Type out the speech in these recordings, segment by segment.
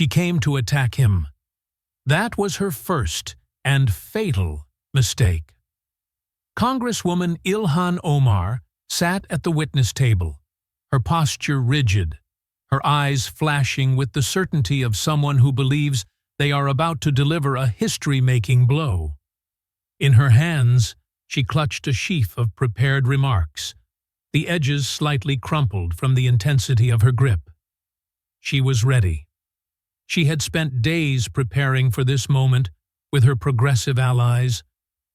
She came to attack him. That was her first and fatal mistake. Congresswoman Ilhan Omar sat at the witness table, her posture rigid, her eyes flashing with the certainty of someone who believes they are about to deliver a history-making blow. In her hands, she clutched a sheaf of prepared remarks, the edges slightly crumpled from the intensity of her grip. She was ready. She had spent days preparing for this moment with her progressive allies,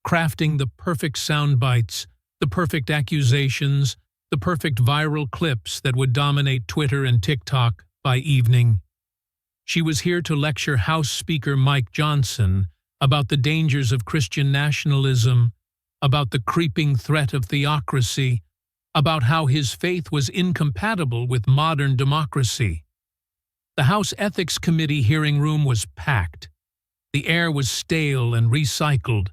crafting the perfect sound bites, the perfect accusations, the perfect viral clips that would dominate Twitter and TikTok by evening. She was here to lecture House Speaker Mike Johnson about the dangers of Christian nationalism, about the creeping threat of theocracy, about how his faith was incompatible with modern democracy. The House Ethics Committee hearing room was packed. The air was stale and recycled,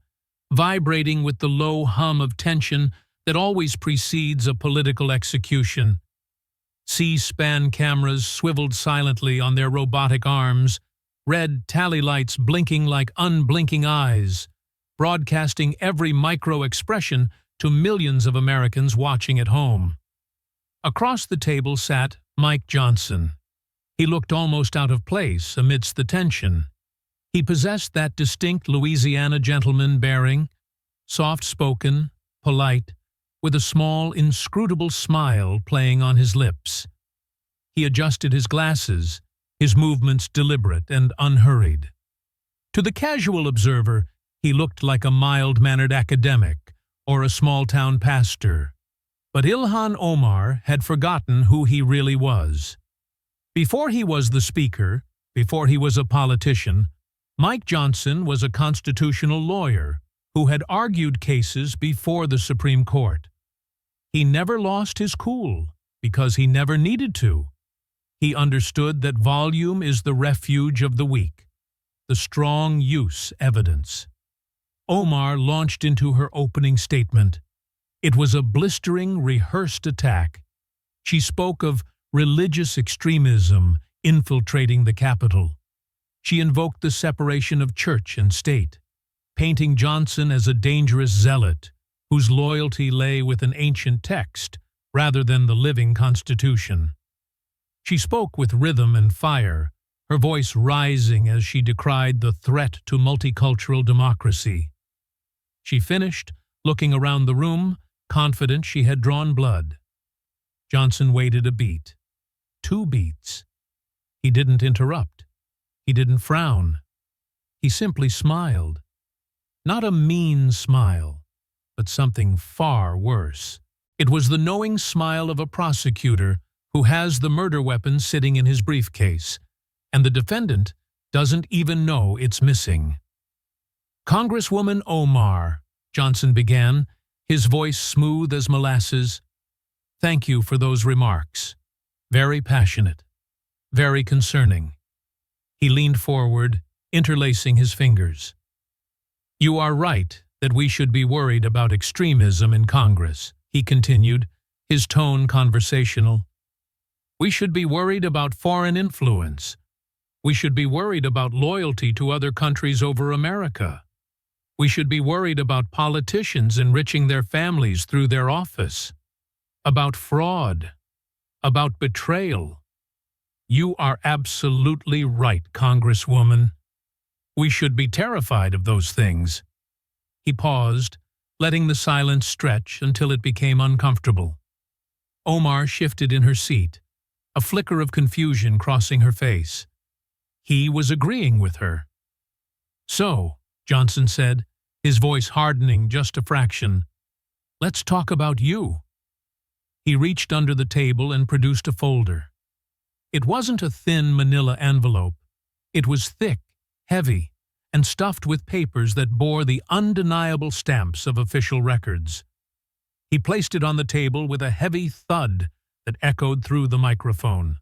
vibrating with the low hum of tension that always precedes a political execution. C-SPAN cameras swiveled silently on their robotic arms, red tally lights blinking like unblinking eyes, broadcasting every micro-expression to millions of Americans watching at home. Across the table sat Mike Johnson. He looked almost out of place amidst the tension. He possessed that distinct Louisiana gentleman bearing, soft-spoken, polite, with a small, inscrutable smile playing on his lips. He adjusted his glasses, his movements deliberate and unhurried. To the casual observer, he looked like a mild-mannered academic or a small-town pastor. But Ilhan Omar had forgotten who he really was. Before he was the speaker, before he was a politician, Mike Johnson was a constitutional lawyer who had argued cases before the Supreme Court. He never lost his cool because he never needed to. He understood that volume is the refuge of the weak, the strong use evidence. Omar launched into her opening statement. It was a blistering, rehearsed attack. She spoke of religious extremism infiltrating the Capitol. She invoked the separation of church and state, painting Johnson as a dangerous zealot whose loyalty lay with an ancient text rather than the living Constitution. She spoke with rhythm and fire, her voice rising as she decried the threat to multicultural democracy. She finished, looking around the room, confident she had drawn blood. Johnson waited a beat. 2 beats. He didn't interrupt. He didn't frown. He simply smiled. Not a mean smile, but something far worse. It was the knowing smile of a prosecutor who has the murder weapon sitting in his briefcase, and the defendant doesn't even know it's missing. Congresswoman Omar, Johnson began, his voice smooth as molasses. Thank you for those remarks. Very passionate. Very concerning. He leaned forward, interlacing his fingers. You are right that we should be worried about extremism in Congress, he continued, his tone conversational. We should be worried about foreign influence. We should be worried about loyalty to other countries over America. We should be worried about politicians enriching their families through their office, about fraud, about betrayal. You are absolutely right, Congresswoman. We should be terrified of those things. He paused, letting the silence stretch until it became uncomfortable. Omar shifted in her seat, a flicker of confusion crossing her face. He was agreeing with her. So, Johnson said, his voice hardening just a fraction, let's talk about you. He reached under the table and produced a folder. It wasn't a thin manila envelope. It was thick, heavy, and stuffed with papers that bore the undeniable stamps of official records. He placed it on the table with a heavy thud that echoed through the microphone.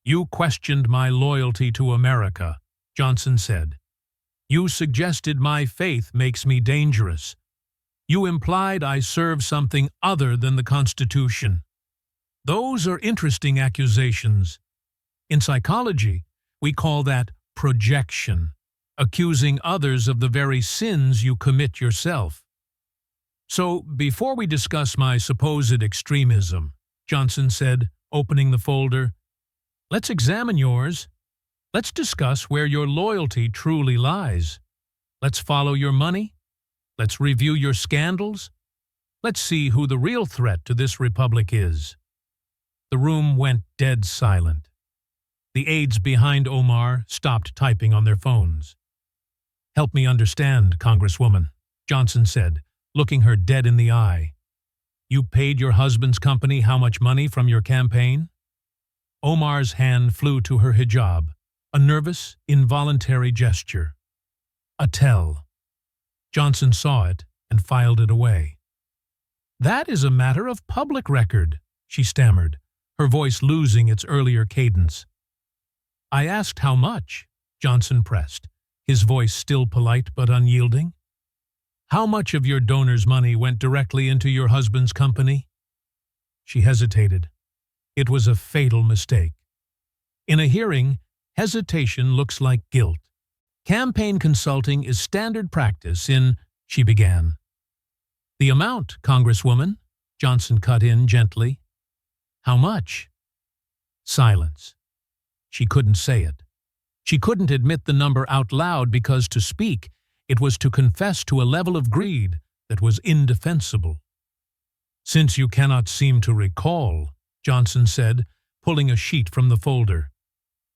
You questioned my loyalty to America, Johnson said. You suggested my faith makes me dangerous. You implied I serve something other than the Constitution. Those are interesting accusations. In psychology, We call that projection, accusing others of the very sins you commit yourself. So, before we discuss my supposed extremism, Johnson said, opening the folder, let's examine yours. Let's discuss where your loyalty truly lies. Let's follow your money. Let's review your scandals. Let's see who the real threat to this republic is. The room went dead silent. The aides behind Omar stopped typing on their phones. Help me understand, Congresswoman, Johnson said, looking her dead in the eye. You paid your husband's company how much money from your campaign? Omar's hand flew to her hijab, a nervous, involuntary gesture. A tell. Johnson saw it and filed it away. That is a matter of public record, she stammered, her voice losing its earlier cadence. I asked how much, Johnson pressed, his voice still polite but unyielding. How much of your donor's money went directly into your husband's company? She hesitated. It was a fatal mistake. In a hearing, hesitation looks like guilt. Campaign consulting is standard practice in, she began. The amount, Congresswoman, Johnson cut in gently. How much? Silence. She couldn't say it. She couldn't admit the number out loud because to speak, it was to confess to a level of greed that was indefensible. Since you cannot seem to recall, Johnson said, pulling a sheet from the folder,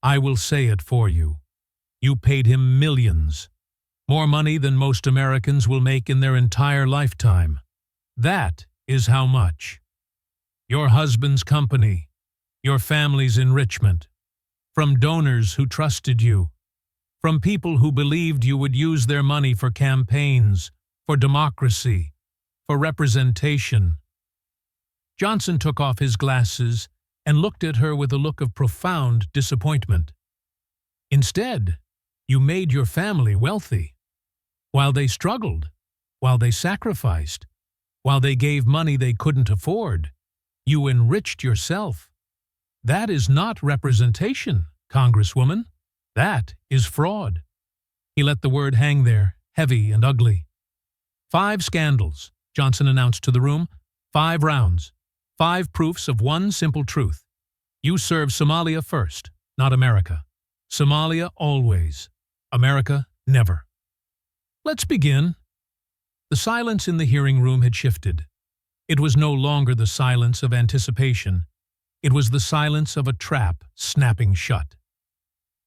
I will say it for you. You paid him millions, more money than most Americans will make in their entire lifetime. That is how much. Your husband's company, your family's enrichment, from donors who trusted you, from people who believed you would use their money for campaigns, for democracy, for representation. Johnson took off his glasses and looked at her with a look of profound disappointment. Instead, you made your family wealthy. While they struggled, while they sacrificed, while they gave money they couldn't afford, you enriched yourself. That is not representation, Congresswoman. That is fraud. He let the word hang there, heavy and ugly. 5 scandals, Johnson announced to the room. 5 rounds. 5 proofs of one simple truth. You serve Somalia first, not America. Somalia always. America never. Let's begin. The silence in the hearing room had shifted. It was no longer the silence of anticipation. It was the silence of a trap snapping shut.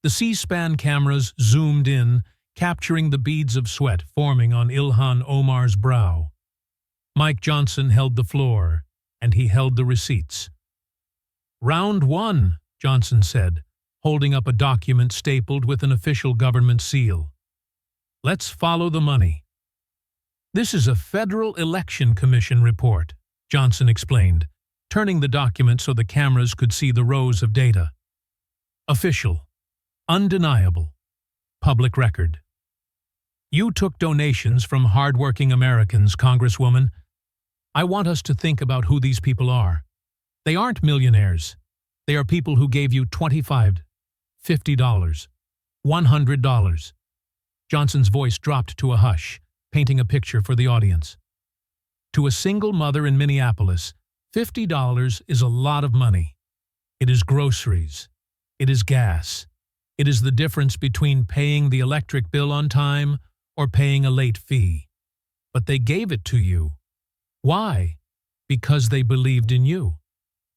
The C-SPAN cameras zoomed in, capturing the beads of sweat forming on Ilhan Omar's brow. Mike Johnson held the floor, and he held the receipts. Round 1, Johnson said, holding up a document stapled with an official government seal. Let's follow the money. This is a Federal Election Commission report, Johnson explained, turning the document so the cameras could see the rows of data. Official. Undeniable. Public record. You took donations from hardworking Americans, Congresswoman. I want us to think about who these people are. They aren't millionaires. They are people who gave you $25, $50, $100. Johnson's voice dropped to a hush, painting a picture for the audience. To a single mother in Minneapolis, $50 is a lot of money. It is groceries. It is gas. It is the difference between paying the electric bill on time or paying a late fee. But they gave it to you. Why? Because they believed in you.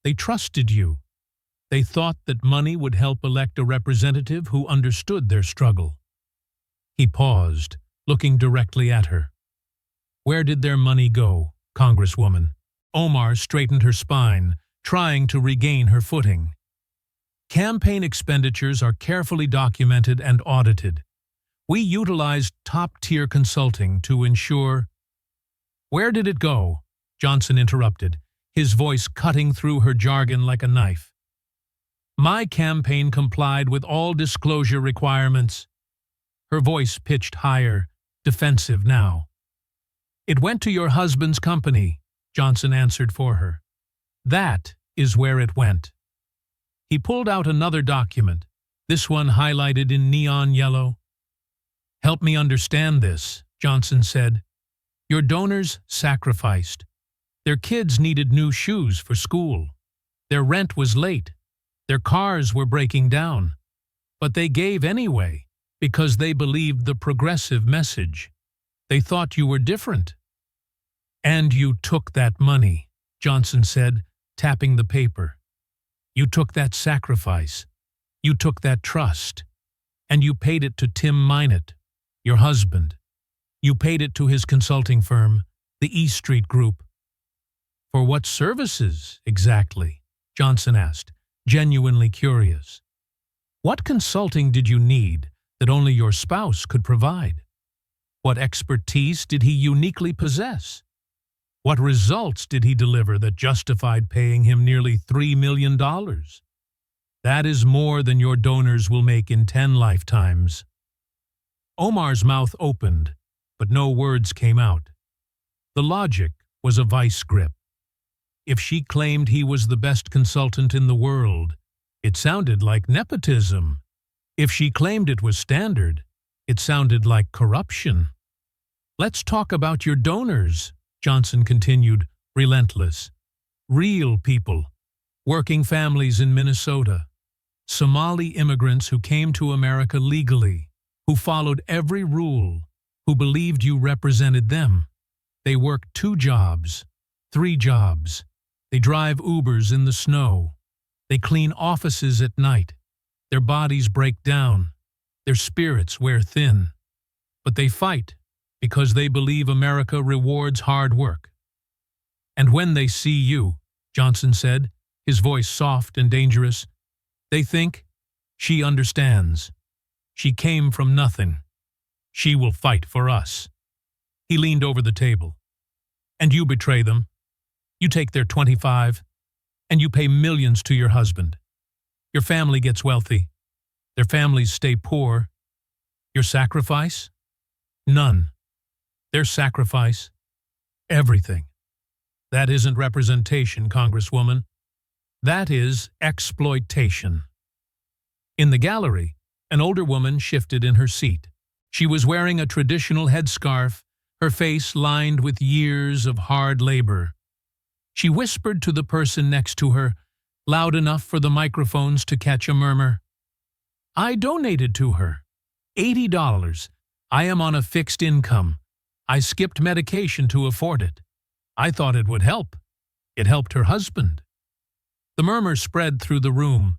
They trusted you. They thought that money would help elect a representative who understood their struggle. He paused, looking directly at her. Where did their money go, Congresswoman? Omar straightened her spine, trying to regain her footing. Campaign expenditures are carefully documented and audited. We utilized top-tier consulting to ensure— Where did it go? Johnson interrupted, his voice cutting through her jargon like a knife. My campaign complied with all disclosure requirements. Her voice pitched higher, defensive now. It went to your husband's company, Johnson answered for her. That is where it went. He pulled out another document, this one highlighted in neon yellow. "Help me understand this," Johnson said. "Your donors sacrificed. Their kids needed new shoes for school. Their rent was late. Their cars were breaking down. But they gave anyway because they believed the progressive message. They thought you were different." "And you took that money," Johnson said, tapping the paper. "You took that sacrifice. You took that trust. And you paid it to Tim Minot, your husband. You paid it to his consulting firm, the E Street Group." "For what services, exactly?" Johnson asked, genuinely curious. "What consulting did you need that only your spouse could provide? What expertise did he uniquely possess? What results did he deliver that justified paying him nearly $3 million? That is more than your donors will make in 10 lifetimes." Omar's mouth opened, but no words came out. The logic was a vice grip. If she claimed he was the best consultant in the world, it sounded like nepotism. If she claimed it was standard, it sounded like corruption. "Let's talk about your donors," Johnson continued, relentless. "Real people, working families in Minnesota, Somali immigrants who came to America legally, who followed every rule, who believed you represented them. They work 2 jobs, 3 jobs. They drive Ubers in the snow. They clean offices at night. Their bodies break down. Their spirits wear thin. But they fight because they believe America rewards hard work. And when they see you," Johnson said, his voice soft and dangerous, "they think, she understands. She came from nothing. She will fight for us." He leaned over the table. "And you betray them. You take their 25, and you pay millions to your husband. Your family gets wealthy. Their families stay poor. Your sacrifice? None. Their sacrifice? Everything. That isn't representation, Congresswoman. That is exploitation." In the gallery, an older woman shifted in her seat. She was wearing a traditional headscarf, her face lined with years of hard labor. She whispered to the person next to her, loud enough for the microphones to catch a murmur. "I donated to her. $80. I am on a fixed income. I skipped medication to afford it. I thought it would help. It helped her husband." The murmur spread through the room.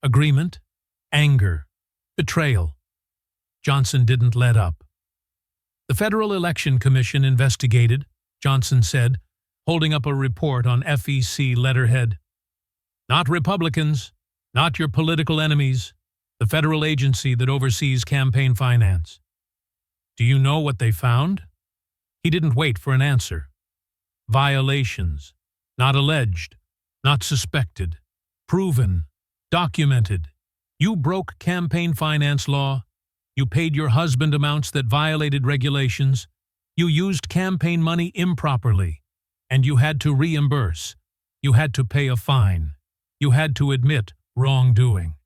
Agreement, anger, betrayal. Johnson didn't let up. "The Federal Election Commission investigated," Johnson said, holding up a report on FEC letterhead. "Not Republicans, not your political enemies, the federal agency that oversees campaign finance." "Do you know what they found?" He didn't wait for an answer. "Violations, not alleged, not suspected, proven, documented. You broke campaign finance law. You paid your husband amounts that violated regulations. You used campaign money improperly. And you had to reimburse. You had to pay a fine. You had to admit wrongdoing."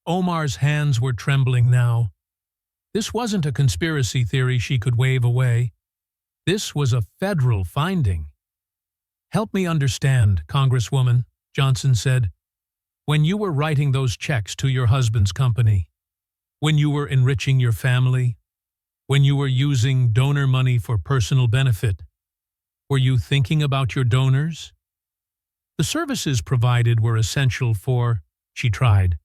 Omar's hands were trembling now. This wasn't a conspiracy theory she could wave away. This was a federal finding. "Help me understand, Congresswoman," Johnson said. "When you were writing those checks to your husband's company, when you were enriching your family, when you were using donor money for personal benefit, were you thinking about your donors? The services provided were essential for," she tried.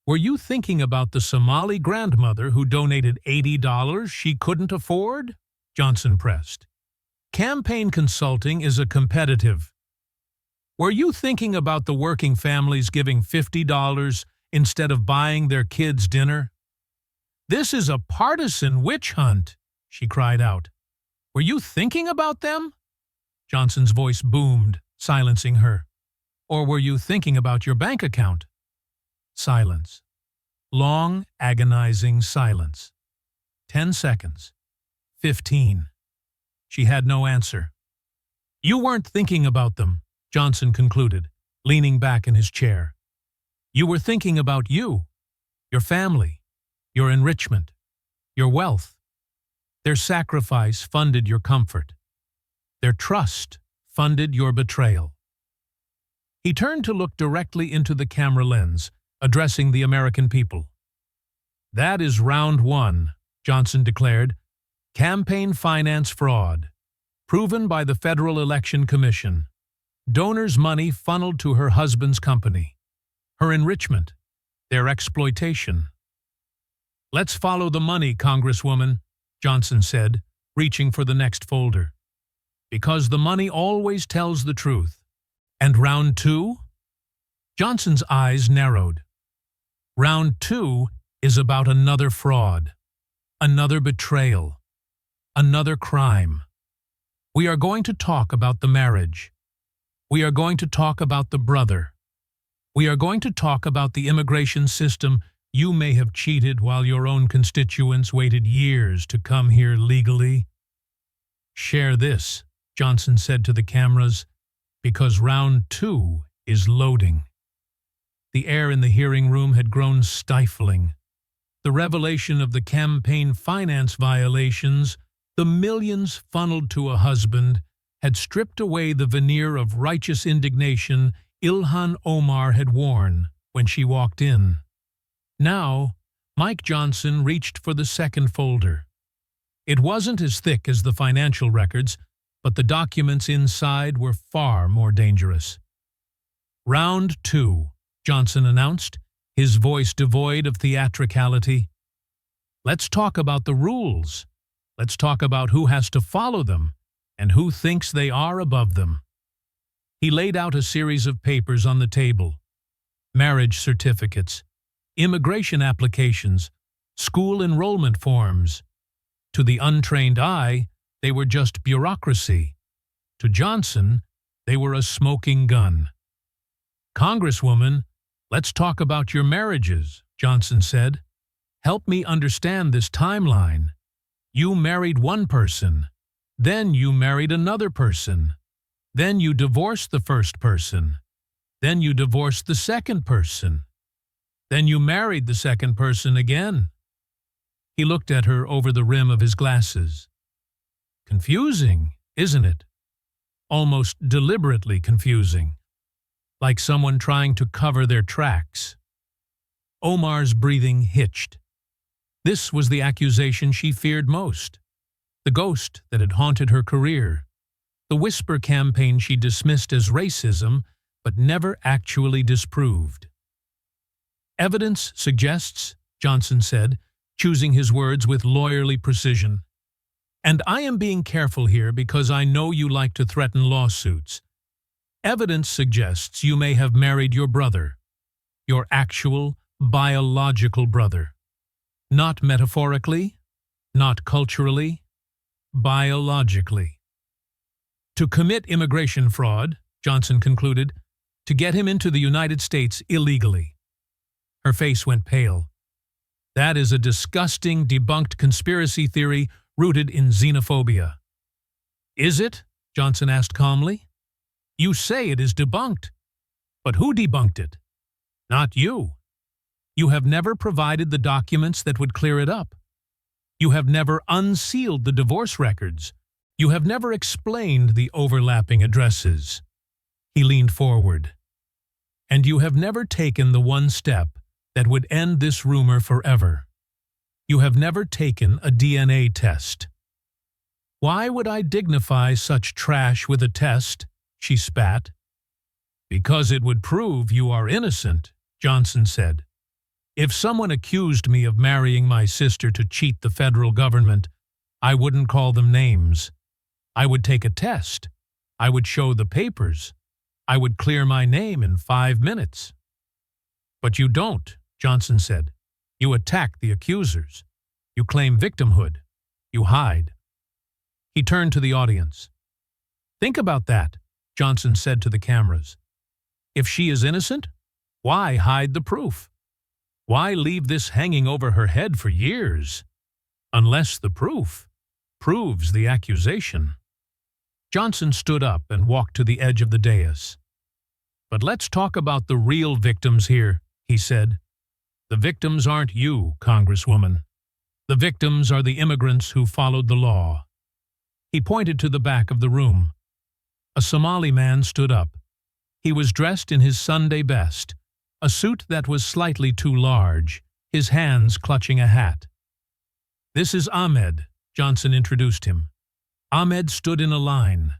"Were you thinking about the Somali grandmother who donated $80 she couldn't afford?" Johnson pressed. "Campaign consulting is a competitive. Were you thinking about the working families giving $50 instead of buying their kids dinner? This is a partisan witch hunt," she cried out. "Were you thinking about them?" Johnson's voice boomed, silencing her. "Or were you thinking about your bank account?" Silence. Long, agonizing silence. 10 seconds. 15. She had no answer. "You weren't thinking about them," Johnson concluded, leaning back in his chair. "You were thinking about you. your family, your enrichment, your wealth. Their sacrifice funded your comfort. Their trust funded your betrayal. He turned to look directly into the camera lens, addressing the American people. "That is round one," Johnson declared. "Campaign finance fraud, proven by the Federal Election Commission. Donors' money funneled to her husband's company. Her enrichment, their exploitation." "Let's follow the money, Congresswoman," Johnson said, reaching for the next folder. "Because the money always tells the truth." "And round two?" Johnson's eyes narrowed. "Round two is about another fraud, another betrayal, another crime. We are going to talk about the marriage. We are going to talk about the brother. We are going to talk about the immigration system. You may have cheated while your own constituents waited years to come here legally." "Share this," Johnson said to the cameras, "because round two is loading." The air in the hearing room had grown stifling. The revelation of the campaign finance violations, the millions funneled to a husband, had stripped away the veneer of righteous indignation Ilhan Omar had worn when she walked in. Now, Mike Johnson reached for the second folder. It wasn't as thick as the financial records, but the documents inside were far more dangerous. "Round two," Johnson announced, his voice devoid of theatricality. "Let's talk about the rules. Let's talk about who has to follow them and who thinks they are above them." He laid out a series of papers on the table: marriage certificates, immigration applications, school enrollment forms. To the untrained eye, they were just bureaucracy. To Johnson, they were a smoking gun. "Congresswoman, let's talk about your marriages," Johnson said. "Help me understand this timeline. You married one person, then you married another person, then you divorced the first person, then you divorced the second person, then you married the second person again." He looked at her over the rim of his glasses. "Confusing, isn't it? Almost deliberately confusing. Like someone trying to cover their tracks." Omar's breathing hitched. This was the accusation she feared most, the ghost that had haunted her career, the whisper campaign she dismissed as racism but never actually disproved. "Evidence suggests," Johnson said, choosing his words with lawyerly precision, "and I am being careful here because I know you like to threaten lawsuits. Evidence suggests you may have married your brother, your actual, biological brother. Not metaphorically, not culturally, biologically. To commit immigration fraud," Johnson concluded, "to get him into the United States illegally." Her face went pale. "That is a disgusting, debunked conspiracy theory rooted in xenophobia." "Is it?" Johnson asked calmly. "You say it is debunked. But who debunked it? Not you. You have never provided the documents that would clear it up. You have never unsealed the divorce records. You have never explained the overlapping addresses." He leaned forward. "And you have never taken the one step that would end this rumor forever. You have never taken a DNA test." "Why would I dignify such trash with a test?" she spat. "Because it would prove you are innocent," Johnson said. "If someone accused me of marrying my sister to cheat the federal government, I wouldn't call them names. I would take a test. I would show the papers. I would clear my name in 5 minutes." "But you don't," Johnson said. "You attack the accusers. You claim victimhood. You hide." He turned to the audience. "Think about that," Johnson said to the cameras. "If she is innocent, why hide the proof? Why leave this hanging over her head for years? Unless the proof proves the accusation." Johnson stood up and walked to the edge of the dais. "But let's talk about the real victims here," he said. The victims aren't you, Congresswoman. The victims are the immigrants who followed the law. He pointed to the back of the room. A Somali man stood up. He was dressed in his Sunday best, a suit that was slightly too large, his hands clutching a hat. "This is Ahmed," Johnson introduced him. Ahmed stood in a line.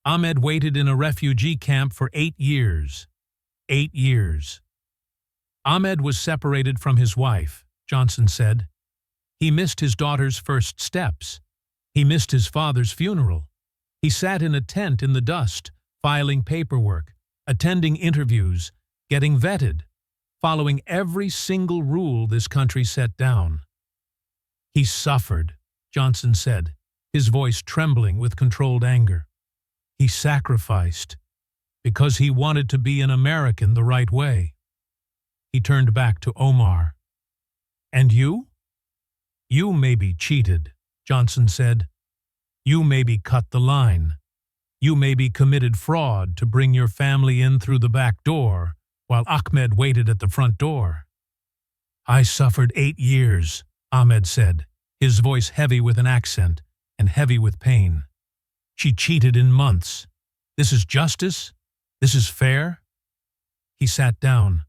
Ahmed waited in a refugee camp for 8 years. 8 years. Ahmed was separated from his wife, Johnson said. He missed his daughter's first steps. He missed his father's funeral. He sat in a tent in the dust, filing paperwork, attending interviews, getting vetted, following every single rule this country set down. "He suffered," Johnson said, his voice trembling with controlled anger. "He sacrificed because he wanted to be an American the right way." He turned back to Omar. "And you? You maybe cheated," Johnson said. "You maybe cut the line. You maybe committed fraud to bring your family in through the back door while Ahmed waited at the front door." "I suffered 8 years," Ahmed said, his voice heavy with an accent and heavy with pain. "She cheated in months. This is justice? This is fair?" He sat down.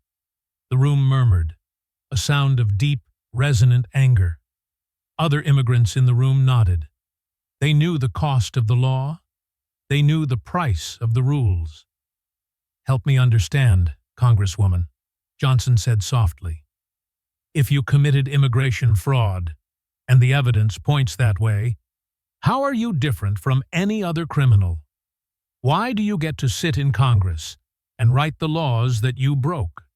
The room murmured, a sound of deep, resonant anger. Other immigrants in the room nodded. They knew the cost of the law. They knew the price of the rules. "Help me understand, Congresswoman," Johnson said softly. "If you committed immigration fraud, and the evidence points that way, how are you different from any other criminal? Why do you get to sit in Congress and write the laws that you broke?"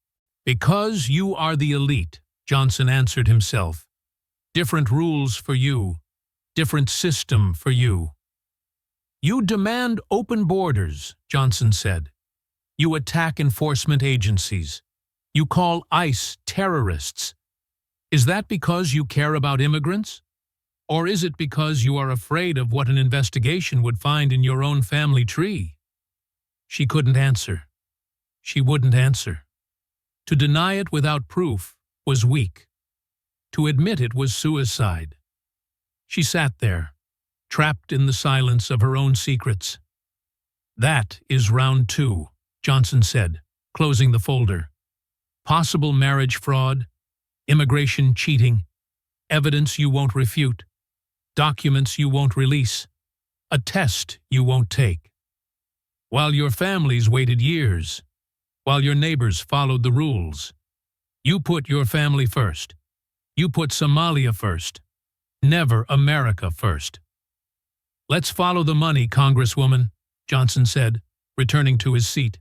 "Because you are the elite," Johnson answered himself. "Different rules for you, different system for you." "You demand open borders," Johnson said. "You attack enforcement agencies. You call ICE terrorists. Is that because you care about immigrants? Or is it because you are afraid of what an investigation would find in your own family tree?" She couldn't answer. She wouldn't answer. To deny it without proof was weak. To admit it was suicide. She sat there, trapped in the silence of her own secrets. "That is round 2, Johnson said, closing the folder. "Possible marriage fraud, immigration cheating, evidence you won't refute, documents you won't release, a test you won't take. While your families waited years, while your neighbors followed the rules, you put your family first. You put Somalia first. Never America first." "Let's follow the money, Congresswoman," Johnson said, returning to his seat.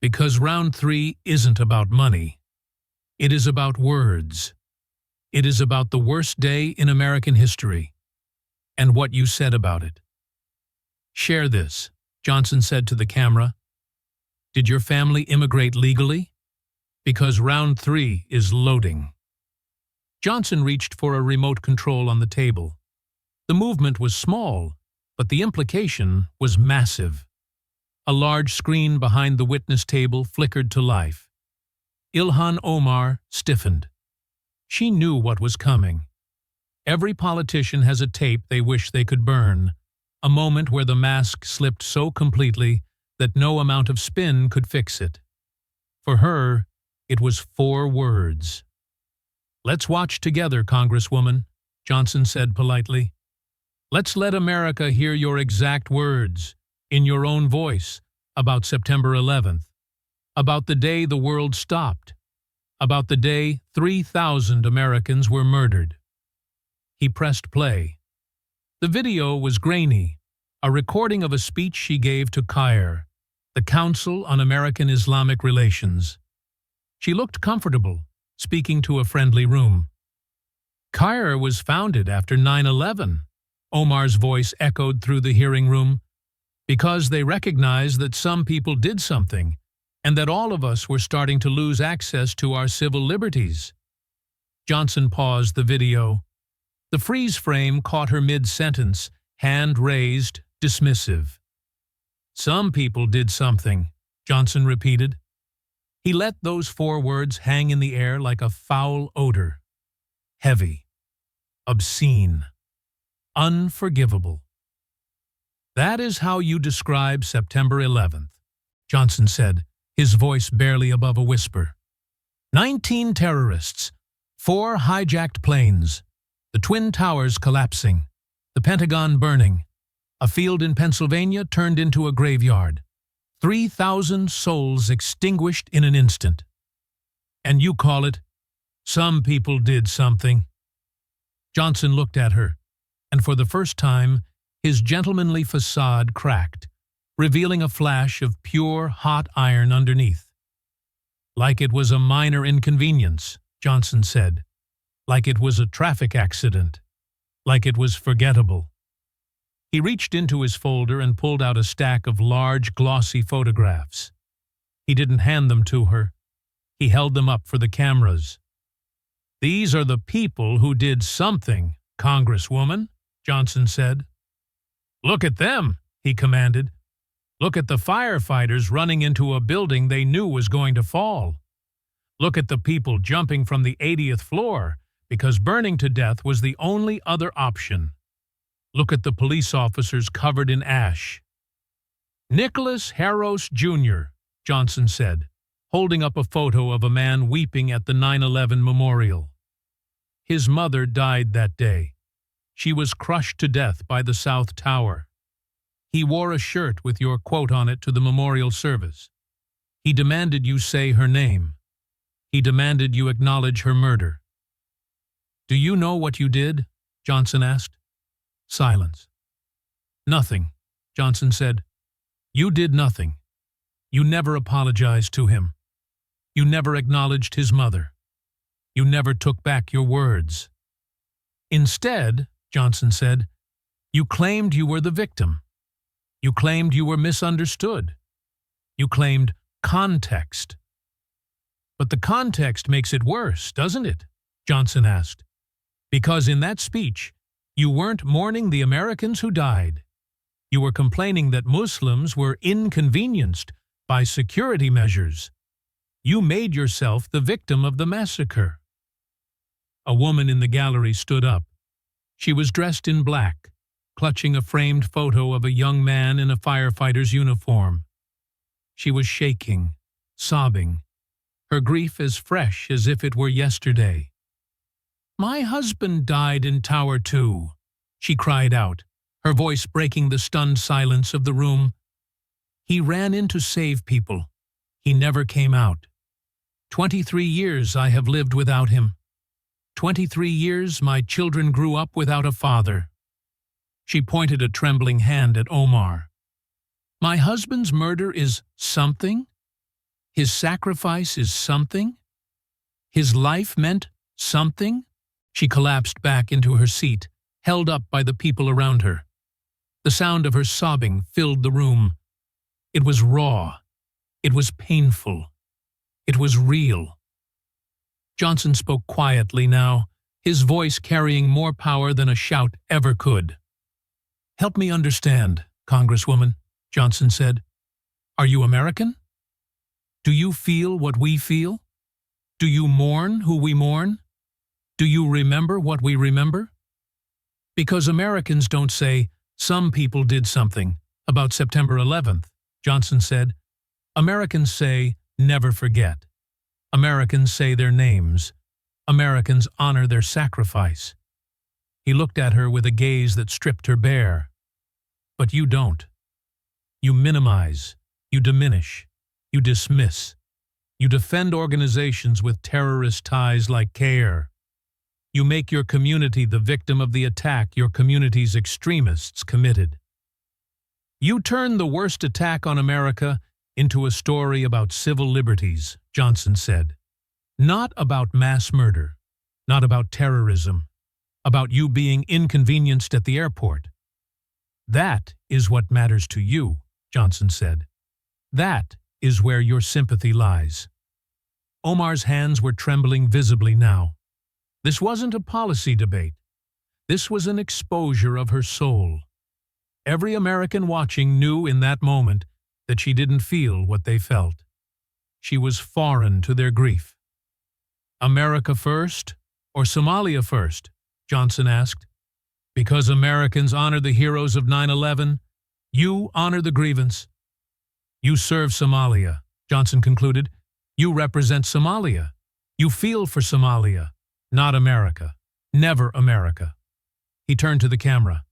"Because round 3 isn't about money. It is about words. It is about the worst day in American history, and what you said about it." "Share this," Johnson said to the camera. "Did your family immigrate legally? Because round 3 is loading." Johnson reached for a remote control on the table. The movement was small, but the implication was massive. A large screen behind the witness table flickered to life. Ilhan Omar stiffened. She knew what was coming. Every politician has a tape they wish they could burn, a moment where the mask slipped so completely that no amount of spin could fix it. For her, it was 4 words. "Let's watch together, Congresswoman," Johnson said politely. "Let's let America hear your exact words, in your own voice, about September 11th, about the day the world stopped, about the day 3,000 Americans were murdered." He pressed play. The video was grainy, a recording of a speech she gave to CAIR, the Council on American Islamic Relations. She looked comfortable, speaking to a friendly room. "CAIR was founded after 9/11, Omar's voice echoed through the hearing room, "because they recognized that some people did something, and that all of us were starting to lose access to our civil liberties." Johnson paused the video. The freeze frame caught her mid-sentence, hand raised, dismissive. "Some people did something," Johnson repeated. He let those 4 words hang in the air like a foul odor. Heavy, obscene, unforgivable. "That is how you describe September 11th, Johnson said, his voice barely above a whisper. 19 terrorists, 4 hijacked planes, the Twin Towers collapsing, the Pentagon burning, a field in Pennsylvania turned into a graveyard, 3,000 souls extinguished in an instant. And you call it, some people did something." Johnson looked at her, and for the first time, his gentlemanly facade cracked, revealing a flash of pure, hot iron underneath. "Like it was a minor inconvenience," Johnson said. "Like it was a traffic accident. Like it was forgettable." He reached into his folder and pulled out a stack of large, glossy photographs. He didn't hand them to her. He held them up for the cameras. "These are the people who did something, Congresswoman," Johnson said. "Look at them," he commanded. "Look at the firefighters running into a building they knew was going to fall. Look at the people jumping from the 80th floor because burning to death was the only other option. Look at the police officers covered in ash." "Nicholas Harros, Jr.," Johnson said, holding up a photo of a man weeping at the 9/11 memorial. "His mother died that day. She was crushed to death by the South Tower. He wore a shirt with your quote on it to the memorial service. He demanded you say her name. He demanded you acknowledge her murder." "Do you know what you did?" Johnson asked. Silence. "Nothing," Johnson said. "You did nothing. You never apologized to him. You never acknowledged his mother. You never took back your words. Instead," Johnson said, "you claimed you were the victim. You claimed you were misunderstood. You claimed context." "But the context makes it worse, doesn't it?" Johnson asked. "Because in that speech, you weren't mourning the Americans who died. You were complaining that Muslims were inconvenienced by security measures. You made yourself the victim of the massacre." A woman in the gallery stood up. She was dressed in black, clutching a framed photo of a young man in a firefighter's uniform. She was shaking, sobbing, her grief as fresh as if it were yesterday. "My husband died in Tower 2, she cried out, her voice breaking the stunned silence of the room. "He ran in to save people. He never came out. 23 years I have lived without him. 23 years my children grew up without a father." She pointed a trembling hand at Omar. "My husband's murder is something? His sacrifice is something? His life meant something?" She collapsed back into her seat, held up by the people around her. The sound of her sobbing filled the room. It was raw. It was painful. It was real. Johnson spoke quietly now, his voice carrying more power than a shout ever could. "Help me understand, Congresswoman," Johnson said. "Are you American? Do you feel what we feel? Do you mourn who we mourn? Do you remember what we remember? Because Americans don't say, 'Some people did something' about September 11th, Johnson said. Americans say, 'Never forget.' Americans say their names. Americans honor their sacrifice." He looked at her with a gaze that stripped her bare. "But you don't. You minimize. You diminish. You dismiss. You defend organizations with terrorist ties like CARE. You make your community the victim of the attack your community's extremists committed. You turn the worst attack on America into a story about civil liberties," Johnson said. "Not about mass murder, not about terrorism, about you being inconvenienced at the airport. That is what matters to you," Johnson said. "That is where your sympathy lies." Omar's hands were trembling visibly now. This wasn't a policy debate. This was an exposure of her soul. Every American watching knew in that moment that she didn't feel what they felt. She was foreign to their grief. "America first or Somalia first?" Johnson asked. "Because Americans honor the heroes of 9/11, you honor the grievance." "You serve Somalia," Johnson concluded. "You represent Somalia. You feel for Somalia, not America. Never America." He turned to the camera.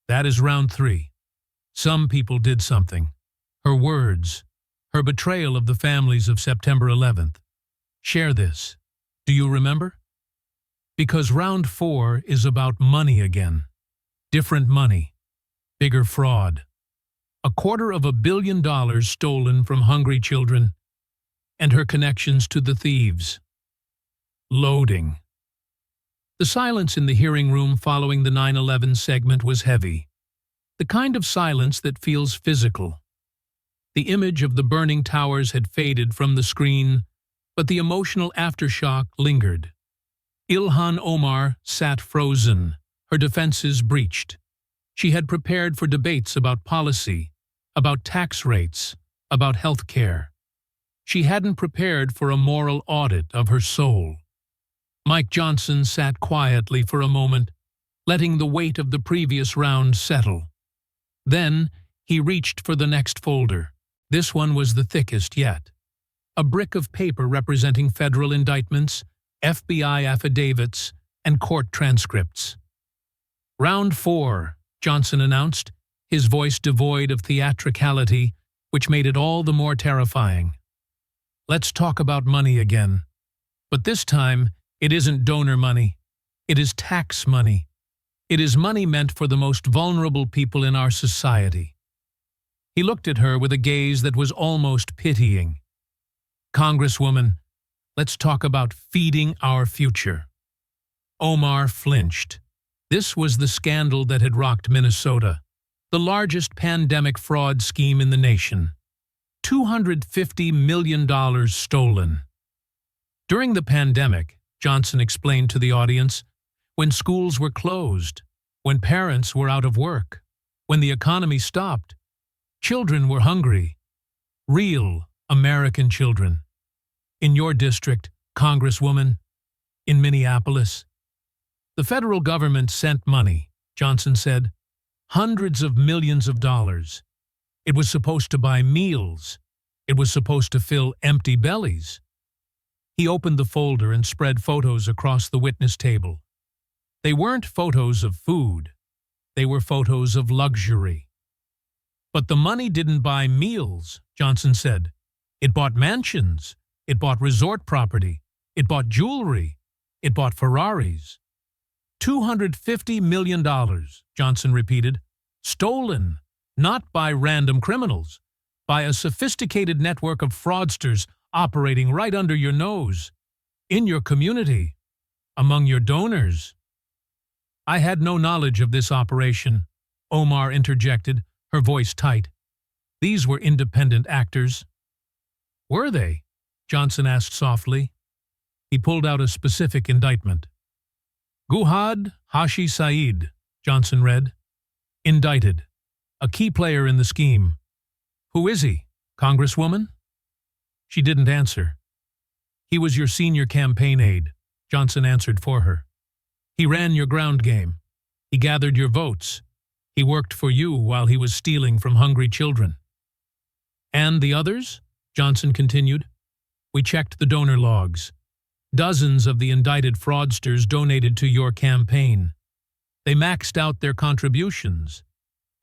"That is round 3. Some people did something. Her words, her betrayal of the families of September 11th. Share this. Do you remember? Because round 4 is about money again. Different money. Bigger fraud. $250 million stolen from hungry children, and her connections to the thieves. Loading. The silence in the hearing room following the 9/11 segment was heavy. The kind of silence that feels physical. The image of the burning towers had faded from the screen, but the emotional aftershock lingered. Ilhan Omar sat frozen, her defenses breached. She had prepared for debates about policy, about tax rates, about health care. She hadn't prepared for a moral audit of her soul. Mike Johnson sat quietly for a moment, letting the weight of the previous round settle. Then he reached for the next folder. This one was the thickest yet. A brick of paper representing federal indictments, FBI affidavits, and court transcripts. "Round 4, Johnson announced, his voice devoid of theatricality, which made it all the more terrifying. "Let's talk about money again. But this time, it isn't donor money. It is tax money. It is money meant for the most vulnerable people in our society." He looked at her with a gaze that was almost pitying. "Congresswoman, let's talk about feeding our future." Omar flinched. This was the scandal that had rocked Minnesota, the largest pandemic fraud scheme in the nation. $250 million stolen. During the pandemic, Johnson explained to the audience, when schools were closed, when parents were out of work, when the economy stopped, children were hungry. Real American children. In your district, Congresswoman, in Minneapolis. The federal government sent money, Johnson said, hundreds of millions of dollars. It was supposed to buy meals. It was supposed to fill empty bellies. He opened the folder and spread photos across the witness table. They weren't photos of food. They were photos of luxury. "But the money didn't buy meals," Johnson said. "It bought mansions. It bought resort property. It bought jewelry. It bought Ferraris." $250 million, Johnson repeated. "Stolen, not by random criminals, by a sophisticated network of fraudsters operating right under your nose, in your community, among your donors." "I had no knowledge of this operation," Omar interjected, her voice tight. "These were independent actors." "Were they?" Johnson asked softly. He pulled out a specific indictment. "Guhad Hashi Saeed," Johnson read. "Indicted. A key player in the scheme." "Who is he, Congresswoman?" She didn't answer. "He was your senior campaign aide," Johnson answered for her. "He ran your ground game. He gathered your votes. He worked for you while he was stealing from hungry children." "And the others?" Johnson continued. "We checked the donor logs. Dozens of the indicted fraudsters donated to your campaign. They maxed out their contributions.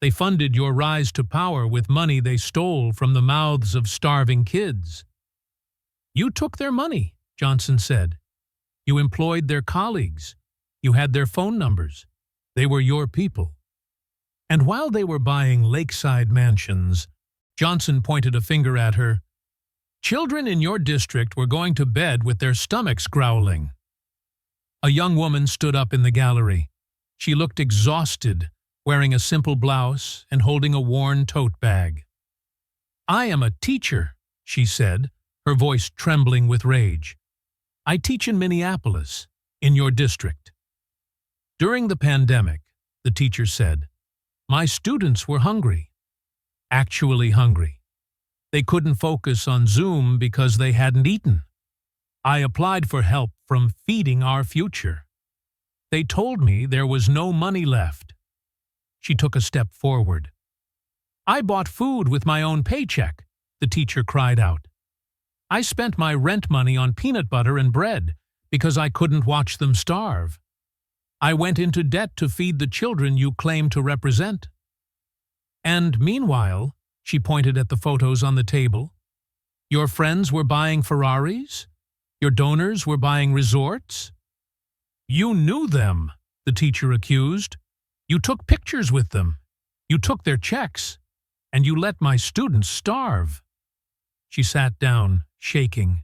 They funded your rise to power with money they stole from the mouths of starving kids." "You took their money," Johnson said. "You employed their colleagues. You had their phone numbers. They were your people." And while they were buying lakeside mansions, Johnson pointed a finger at her. "Children in your district were going to bed with their stomachs growling." A young woman stood up in the gallery. She looked exhausted, wearing a simple blouse and holding a worn tote bag. "I am a teacher," she said, her voice trembling with rage. "I teach in Minneapolis, in your district." "During the pandemic," the teacher said, "my students were hungry. Actually hungry. They couldn't focus on Zoom because they hadn't eaten. I applied for help from Feeding Our Future. They told me there was no money left. She took a step forward. I bought food with my own paycheck, the teacher cried out. I spent my rent money on peanut butter and bread because I couldn't watch them starve. I went into debt to feed the children you claim to represent. And meanwhile, she pointed at the photos on the table, your friends were buying Ferraris? Your donors were buying resorts? You knew them, the teacher accused. You took pictures with them. You took their checks. And you let my students starve. She sat down, shaking.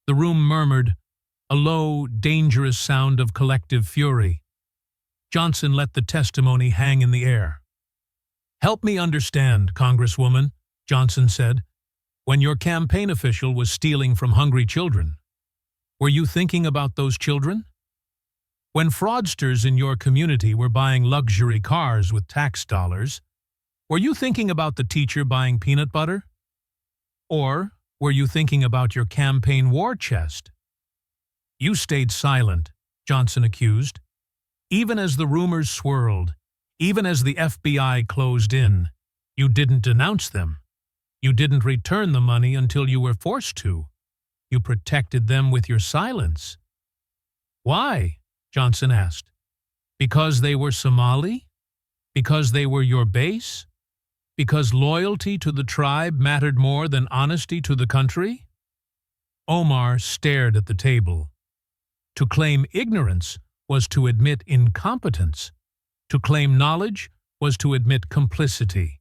The room murmured, a low, dangerous sound of collective fury. Johnson let the testimony hang in the air. Help me understand, Congresswoman, Johnson said. When your campaign official was stealing from hungry children, were you thinking about those children? When fraudsters in your community were buying luxury cars with tax dollars, were you thinking about the teacher buying peanut butter? Or were you thinking about your campaign war chest? You stayed silent, Johnson accused. Even as the rumors swirled, even as the FBI closed in, you didn't denounce them. You didn't return the money until you were forced to. You protected them with your silence. Why? Johnson asked. Because they were Somali? Because they were your base? Because loyalty to the tribe mattered more than honesty to the country? Omar stared at the table. To claim ignorance was to admit incompetence. To claim knowledge was to admit complicity.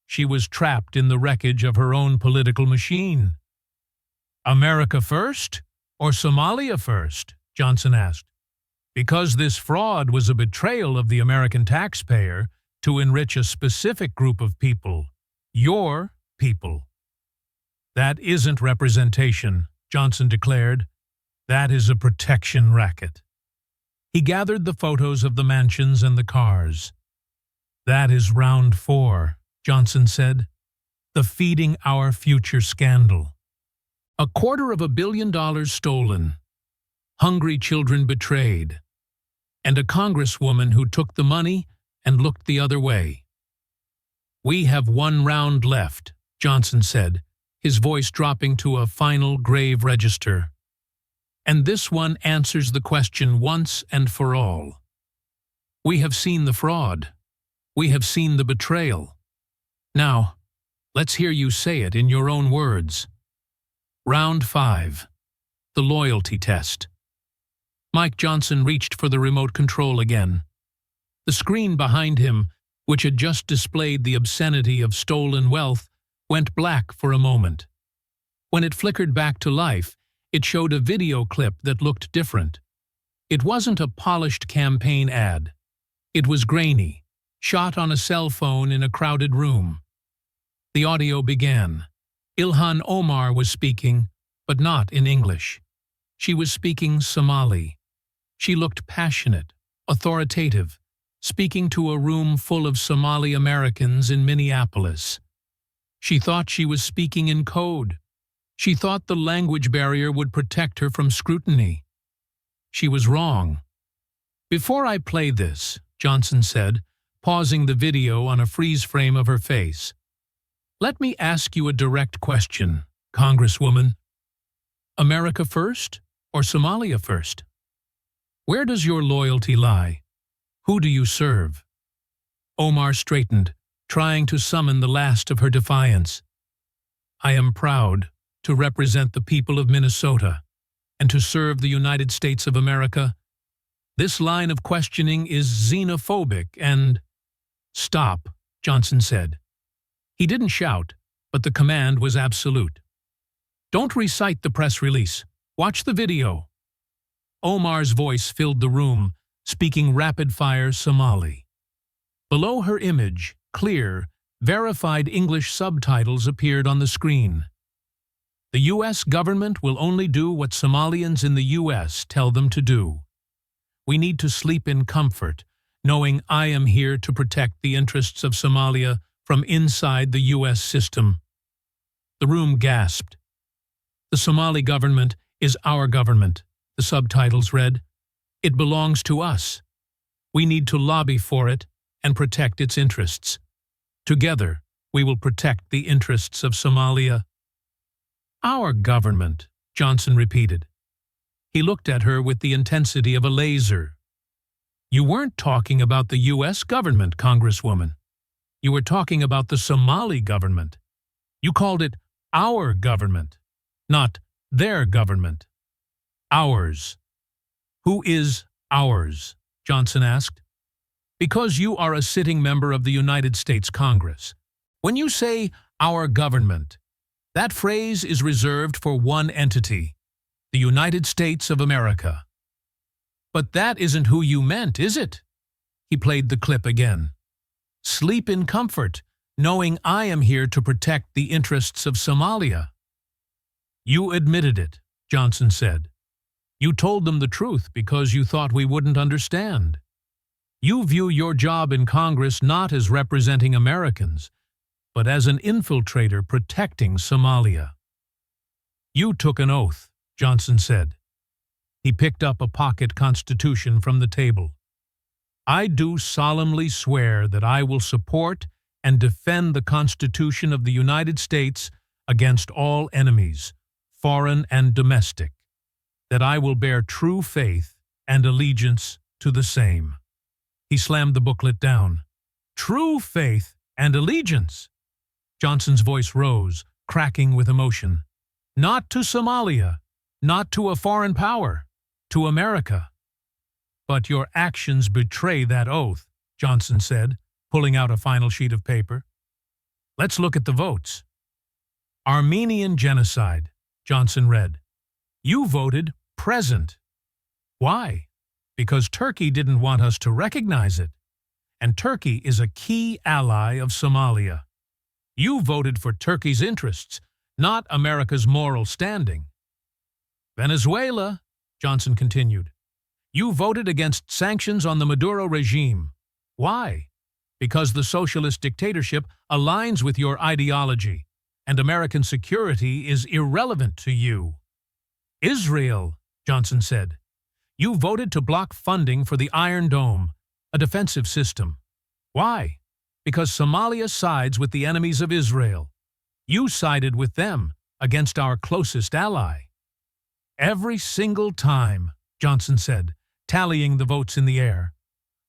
She was trapped in the wreckage of her own political machine. America first or Somalia first? Johnson asked. Because this fraud was a betrayal of the American taxpayer to enrich a specific group of people, your people. That isn't representation, Johnson declared. That is a protection racket. He gathered the photos of the mansions and the cars. That is round 4, Johnson said. The Feeding Our Future scandal. $250 million stolen. Hungry children betrayed. And a congresswoman who took the money and looked the other way. We have 1 round left, Johnson said, his voice dropping to a final grave register. And this one answers the question once and for all. We have seen the fraud. We have seen the betrayal. Now, let's hear you say it in your own words. Round 5. The loyalty test. Mike Johnson reached for the remote control again. The screen behind him, which had just displayed the obscenity of stolen wealth, went black for a moment. When it flickered back to life, it showed a video clip that looked different. It wasn't a polished campaign ad. It was grainy, shot on a cell phone in a crowded room. The audio began. Ilhan Omar was speaking, but not in English. She was speaking Somali. She looked passionate, authoritative, speaking to a room full of Somali Americans in Minneapolis. She thought she was speaking in code. She thought the language barrier would protect her from scrutiny. She was wrong. Before I play this, Johnson said, pausing the video on a freeze frame of her face, let me ask you a direct question, Congresswoman. America first or Somalia first? Where does your loyalty lie? Who do you serve? Omar straightened, trying to summon the last of her defiance. I am proud to represent the people of Minnesota and to serve the United States of America. This line of questioning is xenophobic and— Stop, Johnson said. He didn't shout, but the command was absolute. Don't recite the press release. Watch the video. Omar's voice filled the room, speaking rapid-fire Somali. Below her image, clear, verified English subtitles appeared on the screen. The U.S. government will only do what Somalians in the U.S. tell them to do. We need to sleep in comfort, knowing I am here to protect the interests of Somalia from inside the U.S. system. The room gasped. "The Somali government is our government," the subtitles read. "It belongs to us. We need to lobby for it and protect its interests. Together, we will protect the interests of Somalia." "Our government," Johnson repeated. He looked at her with the intensity of a laser. "You weren't talking about the U.S. government, Congresswoman. You were talking about the Somali government. You called it our government, not their government. Ours." "Who is ours?" Johnson asked. "Because you are a sitting member of the United States Congress. When you say our government, that phrase is reserved for one entity, the United States of America." "But that isn't who you meant, is it?" He played the clip again. "Sleep in comfort, knowing I am here to protect the interests of Somalia." "You admitted it," Johnson said. "You told them the truth because you thought we wouldn't understand. You view your job in Congress not as representing Americans, but as an infiltrator protecting Somalia." "You took an oath," Johnson said. He picked up a pocket constitution from the table. "I do solemnly swear that I will support and defend the Constitution of the United States against all enemies, foreign and domestic, that I will bear true faith and allegiance to the same." He slammed the booklet down. "True faith and allegiance!" Johnson's voice rose, cracking with emotion. "Not to Somalia, not to a foreign power, to America." "But your actions betray that oath," Johnson said, pulling out a final sheet of paper. "Let's look at the votes." "Armenian genocide," Johnson read. "You voted present. Why? Because Turkey didn't want us to recognize it, and Turkey is a key ally of Somalia. You voted for Turkey's interests, not America's moral standing." "Venezuela," Johnson continued. "You voted against sanctions on the Maduro regime. Why? Because the socialist dictatorship aligns with your ideology, and American security is irrelevant to you." "Israel," Johnson said. "You voted to block funding for the Iron Dome, a defensive system. Why? Because Somalia sides with the enemies of Israel. You sided with them against our closest ally." "Every single time," Johnson said, tallying the votes in the air.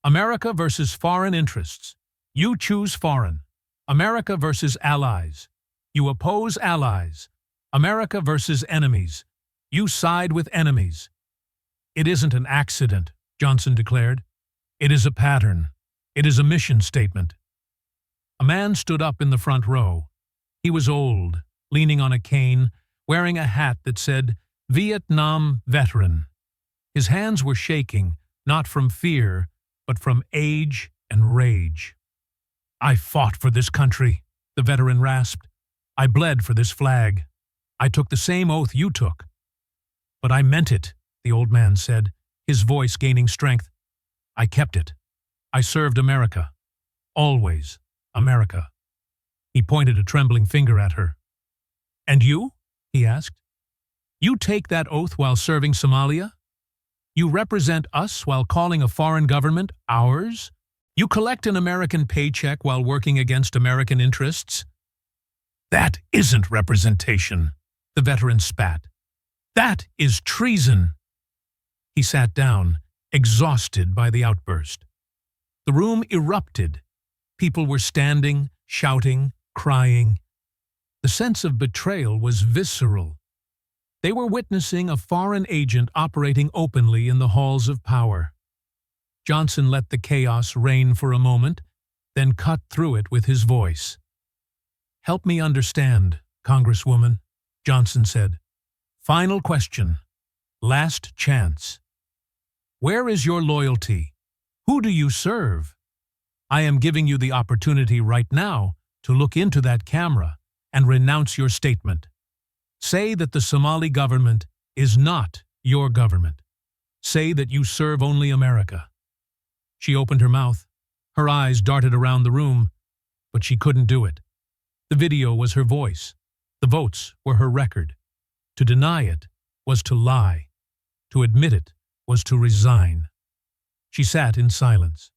"America versus foreign interests. You choose foreign. America versus allies. You oppose allies. America versus enemies. You side with enemies." "It isn't an accident," Johnson declared. "It is a pattern. It is a mission statement." A man stood up in the front row. He was old, leaning on a cane, wearing a hat that said, "Vietnam Veteran." His hands were shaking, not from fear, but from age and rage. "I fought for this country," the veteran rasped. "I bled for this flag. I took the same oath you took." "But I meant it," the old man said, his voice gaining strength. "I kept it. I served America. Always America." He pointed a trembling finger at her. "And you?" he asked. "You take that oath while serving Somalia? You represent us while calling a foreign government ours? You collect an American paycheck while working against American interests?" "That isn't representation," the veteran spat. "That is treason." He sat down, exhausted by the outburst. The room erupted. People were standing, shouting, crying. The sense of betrayal was visceral. They were witnessing a foreign agent operating openly in the halls of power. Johnson let the chaos reign for a moment, then cut through it with his voice. "Help me understand, Congresswoman," Johnson said. "Final question. Last chance. Where is your loyalty? Who do you serve? I am giving you the opportunity right now to look into that camera and renounce your statement. Say that the Somali government is not your government. Say that you serve only America." She opened her mouth. Her eyes darted around the room, but she couldn't do it. The video was her voice. The votes were her record. To deny it was to lie. To admit it was to resign. She sat in silence.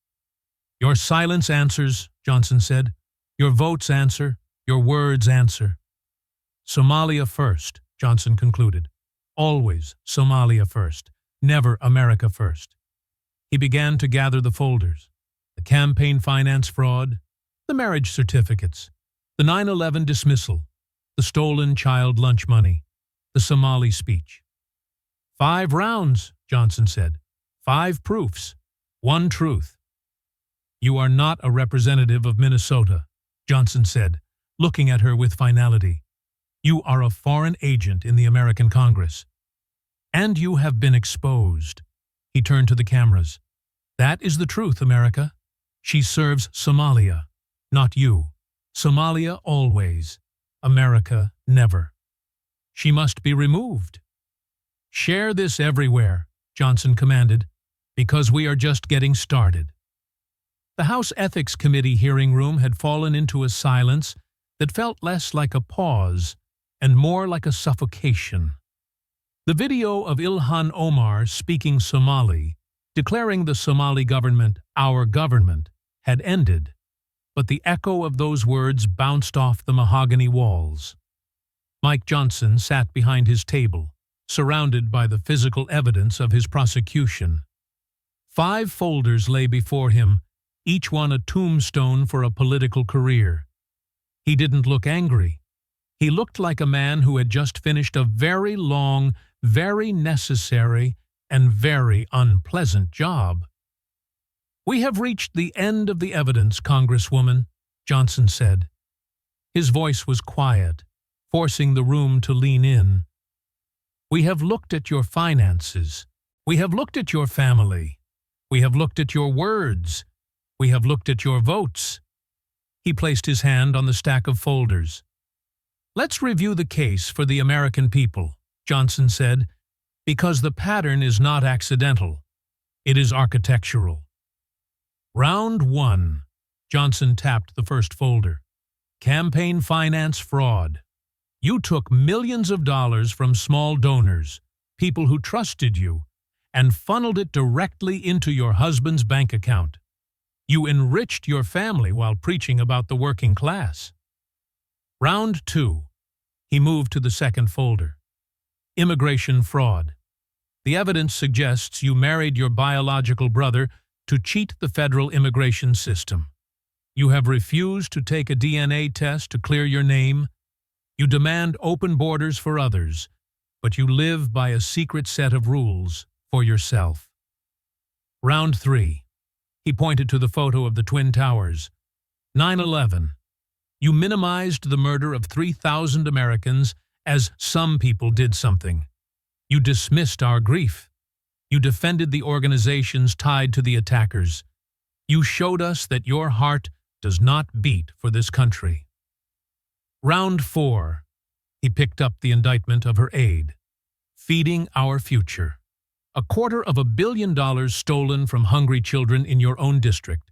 "Your silence answers," Johnson said. "Your votes answer. Your words answer." "Somalia first," Johnson concluded. "Always Somalia first. Never America first." He began to gather the folders. The campaign finance fraud, the marriage certificates, the 9/11 dismissal, the stolen child lunch money, the Somali speech. "5 rounds," Johnson said. 5 proofs. 1 truth. "You are not a representative of Minnesota," Johnson said, looking at her with finality. "You are a foreign agent in the American Congress. And you have been exposed." He turned to the cameras. "That is the truth, America. She serves Somalia, not you. Somalia always. America never. She must be removed." "Share this everywhere," Johnson commanded, "because we are just getting started." The House Ethics Committee hearing room had fallen into a silence that felt less like a pause and more like a suffocation. The video of Ilhan Omar speaking Somali, declaring the Somali government our government, had ended, but the echo of those words bounced off the mahogany walls. Mike Johnson sat behind his table, surrounded by the physical evidence of his prosecution. 5 folders lay before him, each one a tombstone for a political career. He didn't look angry. He looked like a man who had just finished a very long, very necessary, and very unpleasant job. "We have reached the end of the evidence, Congresswoman," Johnson said. His voice was quiet, forcing the room to lean in. "We have looked at your finances. We have looked at your family. We have looked at your words. We have looked at your votes." He placed his hand on the stack of folders. "Let's review the case for the American people," Johnson said, "because the pattern is not accidental. It is architectural." "Round 1. Johnson tapped the first folder. "Campaign finance fraud. You took millions of dollars from small donors, people who trusted you, and funneled it directly into your husband's bank account. You enriched your family while preaching about the working class." "Round 2. He moved to the second folder. "Immigration fraud. The evidence suggests you married your biological brother to cheat the federal immigration system. You have refused to take a DNA test to clear your name. You demand open borders for others, but you live by a secret set of rules for yourself." Round 3. He pointed to the photo of the Twin Towers. 9/11. You minimized the murder of 3,000 Americans as some people did something. You dismissed our grief. You defended the organizations tied to the attackers. You showed us that your heart does not beat for this country. Round 4. He picked up the indictment of her aide. Feeding our future. $250 million stolen from hungry children in your own district.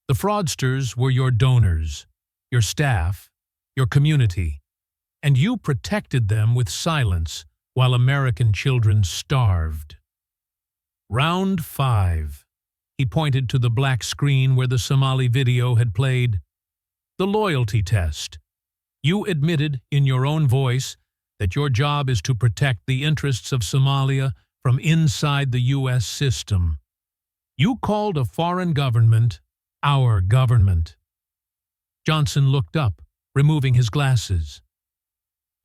The fraudsters were your donors, your staff, your community, and you protected them with silence while American children starved. Round 5. He pointed to the black screen where the Somali video had played. The loyalty test. You admitted in your own voice that your job is to protect the interests of Somalia from inside the U.S. system. You called a foreign government our government. Johnson looked up, removing his glasses.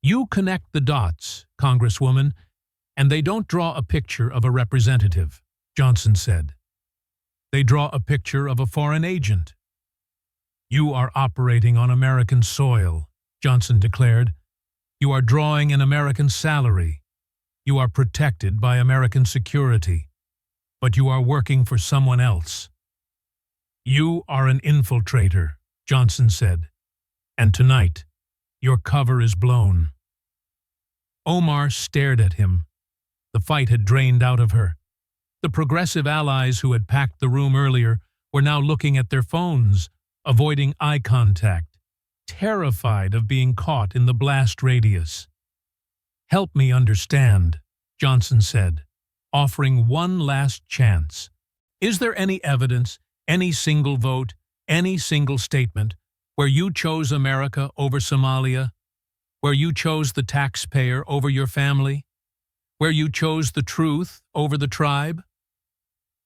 You connect the dots, Congresswoman, and they don't draw a picture of a representative, Johnson said. They draw a picture of a foreign agent. You are operating on American soil, Johnson declared. You are drawing an American salary. You are protected by American security, but you are working for someone else. You are an infiltrator, Johnson said, and tonight your cover is blown. Omar stared at him. The fight had drained out of her. The progressive allies who had packed the room earlier were now looking at their phones, avoiding eye contact, terrified of being caught in the blast radius. "Help me understand," Johnson said, offering one last chance. "Is there any evidence, any single vote, any single statement, where you chose America over Somalia, where you chose the taxpayer over your family, where you chose the truth over the tribe?"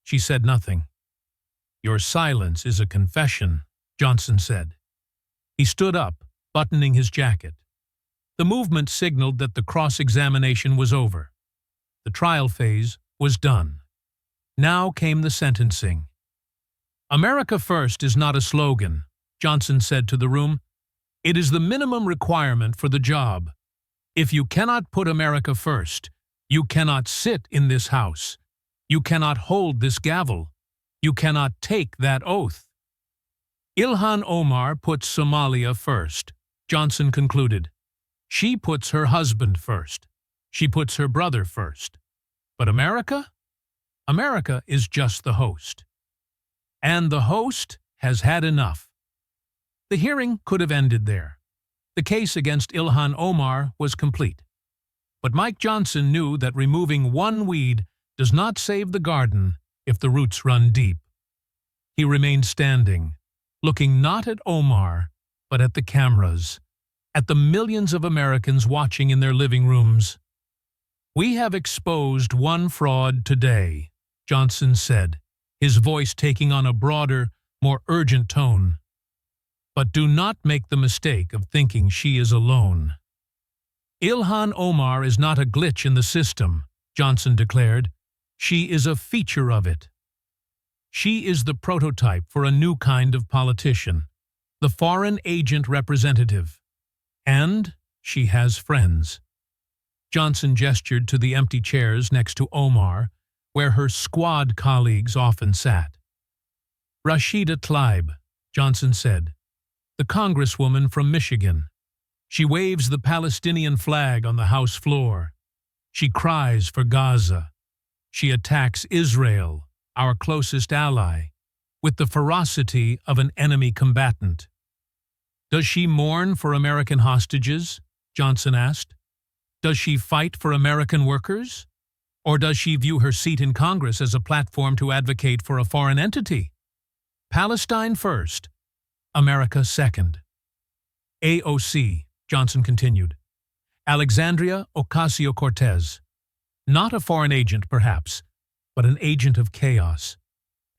She said nothing. "Your silence is a confession," Johnson said. He stood up, buttoning his jacket. The movement signaled that the cross-examination was over. The trial phase was done. Now came the sentencing. "America First is not a slogan," Johnson said to the room. "It is the minimum requirement for the job. If you cannot put America first, you cannot sit in this house. You cannot hold this gavel. You cannot take that oath." "Ilhan Omar puts Somalia first," Johnson concluded. "She puts her husband first. She puts her brother first. But America? America is just the host. And the host has had enough." The hearing could have ended there. The case against Ilhan Omar was complete. But Mike Johnson knew that removing one weed does not save the garden if the roots run deep. He remained standing, looking not at Omar, but at the cameras, at the millions of Americans watching in their living rooms. "We have exposed one fraud today," Johnson said, his voice taking on a broader, more urgent tone. "But do not make the mistake of thinking she is alone. Ilhan Omar is not a glitch in the system," Johnson declared. "She is a feature of it. She is the prototype for a new kind of politician, the foreign agent representative. And she has friends." Johnson gestured to the empty chairs next to Omar, where her squad colleagues often sat. "Rashida Tlaib," Johnson said, "the Congresswoman from Michigan. She waves the Palestinian flag on the House floor. She cries for Gaza. She attacks Israel, our closest ally, with the ferocity of an enemy combatant." "Does she mourn for American hostages?" Johnson asked. "Does she fight for American workers? Or does she view her seat in Congress as a platform to advocate for a foreign entity? Palestine first, America second." "AOC," Johnson continued. "Alexandria Ocasio-Cortez. Not a foreign agent, perhaps, but an agent of chaos.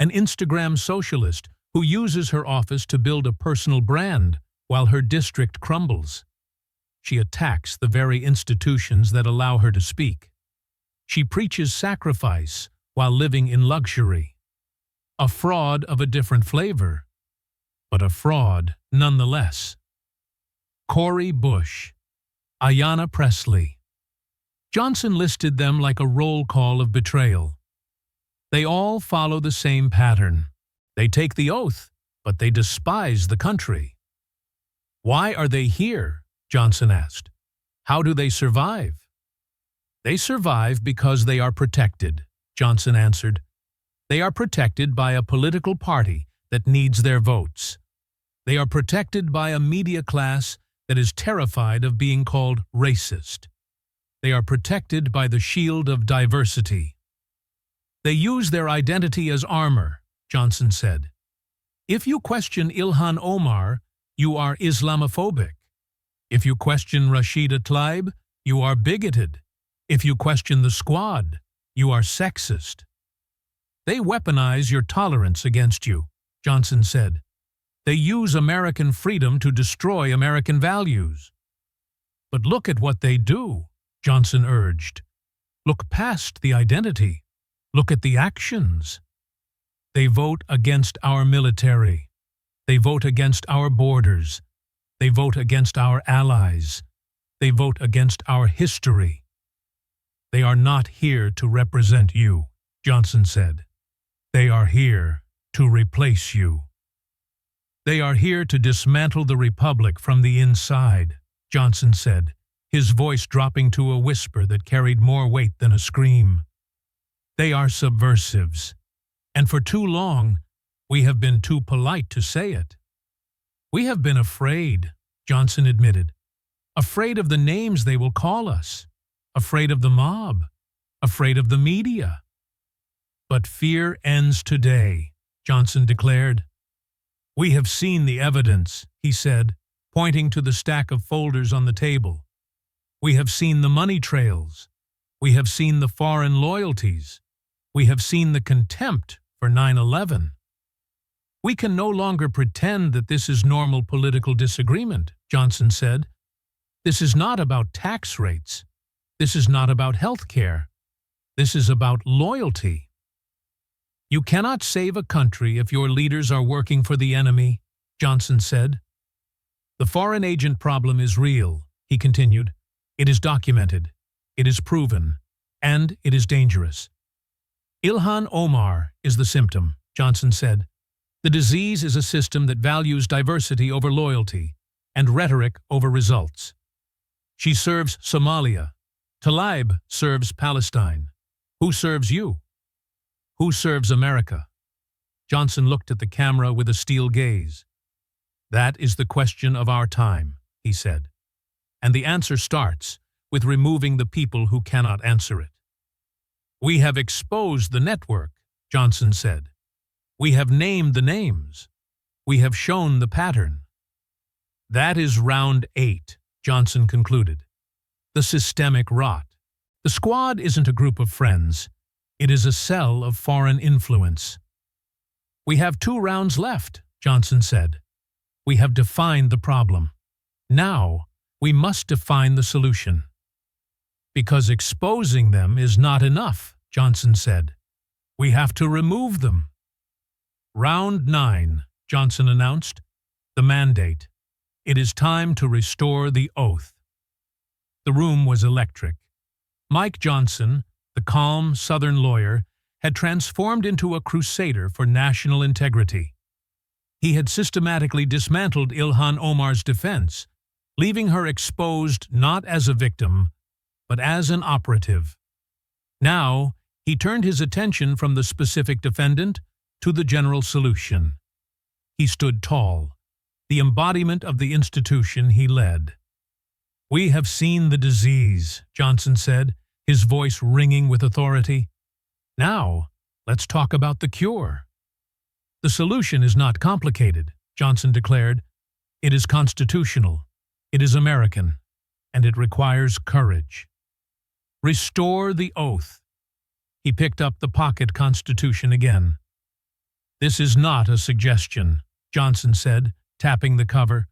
An Instagram socialist who uses her office to build a personal brand while her district crumbles. She attacks the very institutions that allow her to speak. She preaches sacrifice while living in luxury. A fraud of a different flavor, but a fraud nonetheless." Cori Bush, Ayanna Pressley. Johnson listed them like a roll call of betrayal. They all follow the same pattern. They take the oath, but they despise the country. "Why are they here?" Johnson asked. "How do they survive?" "They survive because they are protected," Johnson answered. "They are protected by a political party that needs their votes. They are protected by a media class that is terrified of being called racist. They are protected by the shield of diversity. They use their identity as armor," Johnson said. "If you question Ilhan Omar, you are Islamophobic. If you question Rashida Tlaib, you are bigoted. If you question the squad, you are sexist. They weaponize your tolerance against you," Johnson said. "They use American freedom to destroy American values." "But look at what they do," Johnson urged. "Look past the identity. Look at the actions. They vote against our military. They vote against our borders. They vote against our allies. They vote against our history. They are not here to represent you," Johnson said. "They are here to replace you. They are here to dismantle the republic from the inside," Johnson said, his voice dropping to a whisper that carried more weight than a scream. "They are subversives, and for too long we have been too polite to say it. We have been afraid, Johnson admitted. Afraid of the names they will call us. Afraid of the mob. Afraid of the media. But fear ends today, Johnson declared. We have seen the evidence, he said, pointing to the stack of folders on the table. We have seen the money trails. We have seen the foreign loyalties. We have seen the contempt for 9/11. We can no longer pretend that this is normal political disagreement, Johnson said. This is not about tax rates. This is not about health care. This is about loyalty. You cannot save a country if your leaders are working for the enemy, Johnson said. The foreign agent problem is real, he continued. It is documented, it is proven, and it is dangerous. Ilhan Omar is the symptom, Johnson said. The disease is a system that values diversity over loyalty and rhetoric over results. She serves Somalia. Tlaib serves Palestine. Who serves you? Who serves America? Johnson looked at the camera with a steel gaze. That is the question of our time, he said. And the answer starts with removing the people who cannot answer it. We have exposed the network, Johnson said. We have named the names. We have shown the pattern. That is round 8, Johnson concluded. The systemic rot. The squad isn't a group of friends. It is a cell of foreign influence. We have 2 rounds left, Johnson said. We have defined the problem. Now, we must define the solution. Because exposing them is not enough, Johnson said. We have to remove them. Round 9, Johnson announced. The mandate. It is time to restore the oath. The room was electric. Mike Johnson, the calm Southern lawyer, had transformed into a crusader for national integrity. He had systematically dismantled Ilhan Omar's defense, leaving her exposed not as a victim, but as an operative. Now, he turned his attention from the specific defendant to the general solution. He stood tall, the embodiment of the institution he led. We have seen the disease, Johnson said, his voice ringing with authority. Now, let's talk about the cure. The solution is not complicated, Johnson declared. It is constitutional, it is American, and it requires courage. Restore the oath. He picked up the pocket constitution again. This is not a suggestion, Johnson said, tapping the cover.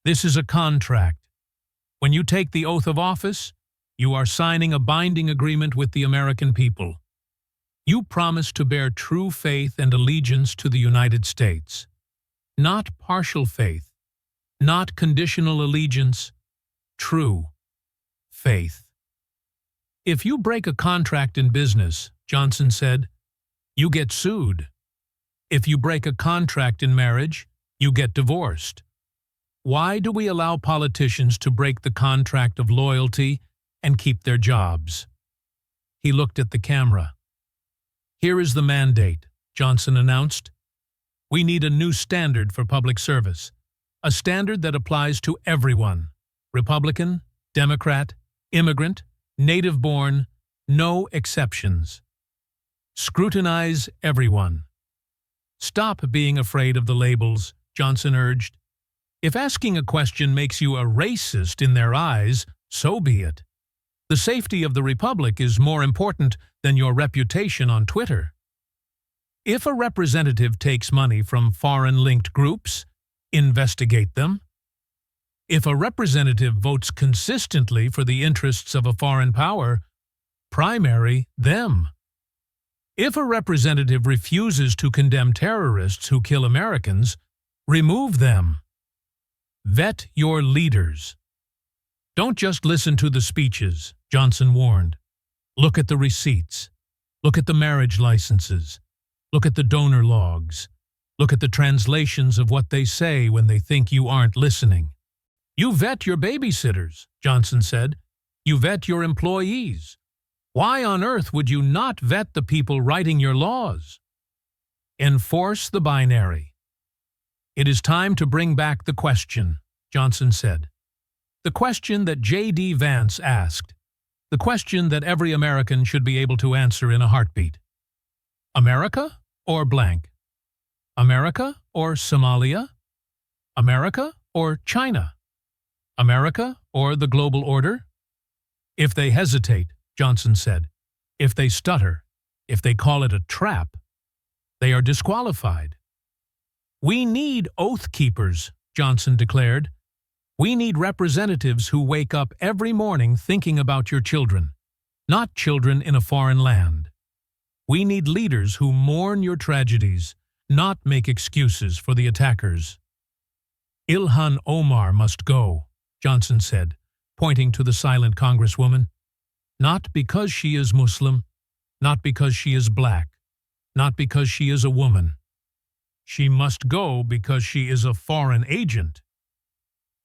This is a contract. When you take the oath of office, you are signing a binding agreement with the American people. You promise to bear true faith and allegiance to the United States. Not partial faith, not conditional allegiance, true faith. If you break a contract in business, Johnson said, you get sued. If you break a contract in marriage, you get divorced. Why do we allow politicians to break the contract of loyalty and keep their jobs? He looked at the camera. Here is the mandate, Johnson announced. We need a new standard for public service, a standard that applies to everyone, Republican, Democrat, immigrant, native-born, no exceptions. Scrutinize everyone. Stop being afraid of the labels, Johnson urged. If asking a question makes you a racist in their eyes, so be it. The safety of the Republic is more important than your reputation on Twitter. If a representative takes money from foreign-linked groups, investigate them. If a representative votes consistently for the interests of a foreign power, primary them. If a representative refuses to condemn terrorists who kill Americans, remove them. Vet your leaders. Don't just listen to the speeches, Johnson warned. Look at the receipts. Look at the marriage licenses. Look at the donor logs. Look at the translations of what they say when they think you aren't listening. You vet your babysitters, Johnson said. You vet your employees. Why on earth would you not vet the people writing your laws? Enforce the binary. It is time to bring back the question, Johnson said. The question that J.D. Vance asked. The question that every American should be able to answer in a heartbeat. America or blank? America or Somalia? America or China? America or the global order? If they hesitate, Johnson said, if they stutter, if they call it a trap, they are disqualified. We need oath keepers, Johnson declared. We need representatives who wake up every morning thinking about your children, not children in a foreign land. We need leaders who mourn your tragedies, not make excuses for the attackers. Ilhan Omar must go, Johnson said, pointing to the silent Congresswoman. Not because she is Muslim, not because she is black, not because she is a woman. She must go because she is a foreign agent.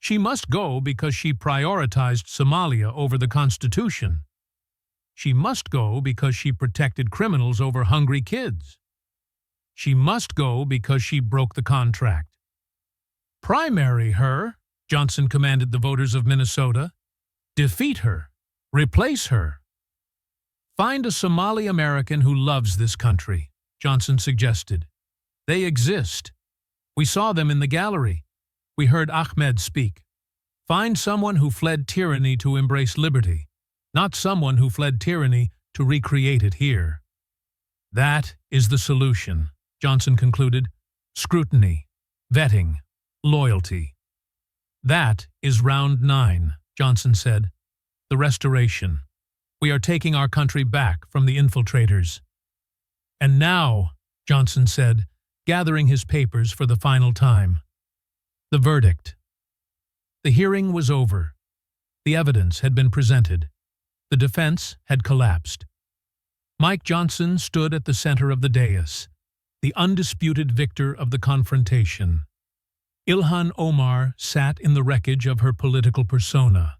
She must go because she prioritized Somalia over the Constitution. She must go because she protected criminals over hungry kids. She must go because she broke the contract. Primary her, Johnson commanded the voters of Minnesota. Defeat her. Replace her. Find a Somali American who loves this country, Johnson suggested. They exist. We saw them in the gallery. We heard Ahmed speak. Find someone who fled tyranny to embrace liberty, not someone who fled tyranny to recreate it here. That is the solution, Johnson concluded. Scrutiny, vetting, loyalty. That is round 9, Johnson said. The restoration. We are taking our country back from the infiltrators. And now, Johnson said, gathering his papers for the final time. The verdict. The hearing was over. The evidence had been presented. The defense had collapsed. Mike Johnson stood at the center of the dais, the undisputed victor of the confrontation. Ilhan Omar sat in the wreckage of her political persona,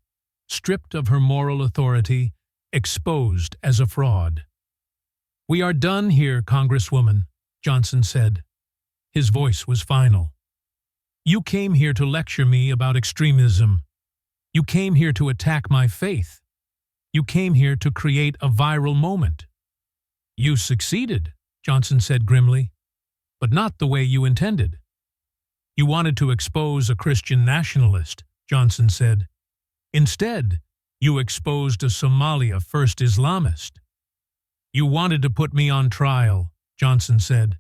stripped of her moral authority, exposed as a fraud. We are done here, Congresswoman, Johnson said. His voice was final. You came here to lecture me about extremism. You came here to attack my faith. You came here to create a viral moment. You succeeded, Johnson said grimly, but not the way you intended. You wanted to expose a Christian nationalist, Johnson said. Instead, you exposed a Somalia First Islamist. You wanted to put me on trial, Johnson said.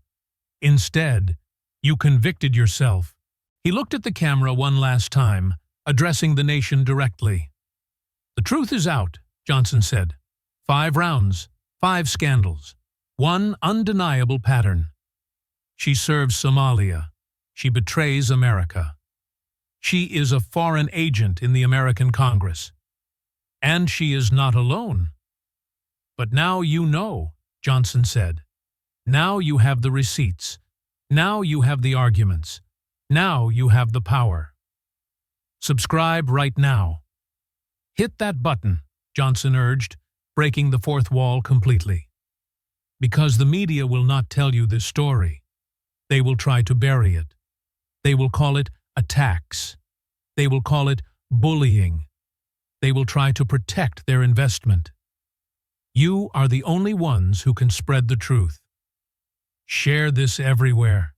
Instead, you convicted yourself. He looked at the camera one last time, addressing the nation directly. The truth is out, Johnson said. 5 rounds, 5 scandals, 1 undeniable pattern. She serves Somalia. She betrays America. She is a foreign agent in the American Congress. And she is not alone. But now you know, Johnson said. Now you have the receipts. Now you have the arguments. Now you have the power. Subscribe right now. Hit that button, Johnson urged, breaking the fourth wall completely. Because the media will not tell you this story. They will try to bury it. They will call it attacks. They will call it bullying. They will try to protect their investment. You are the only ones who can spread the truth. Share this everywhere.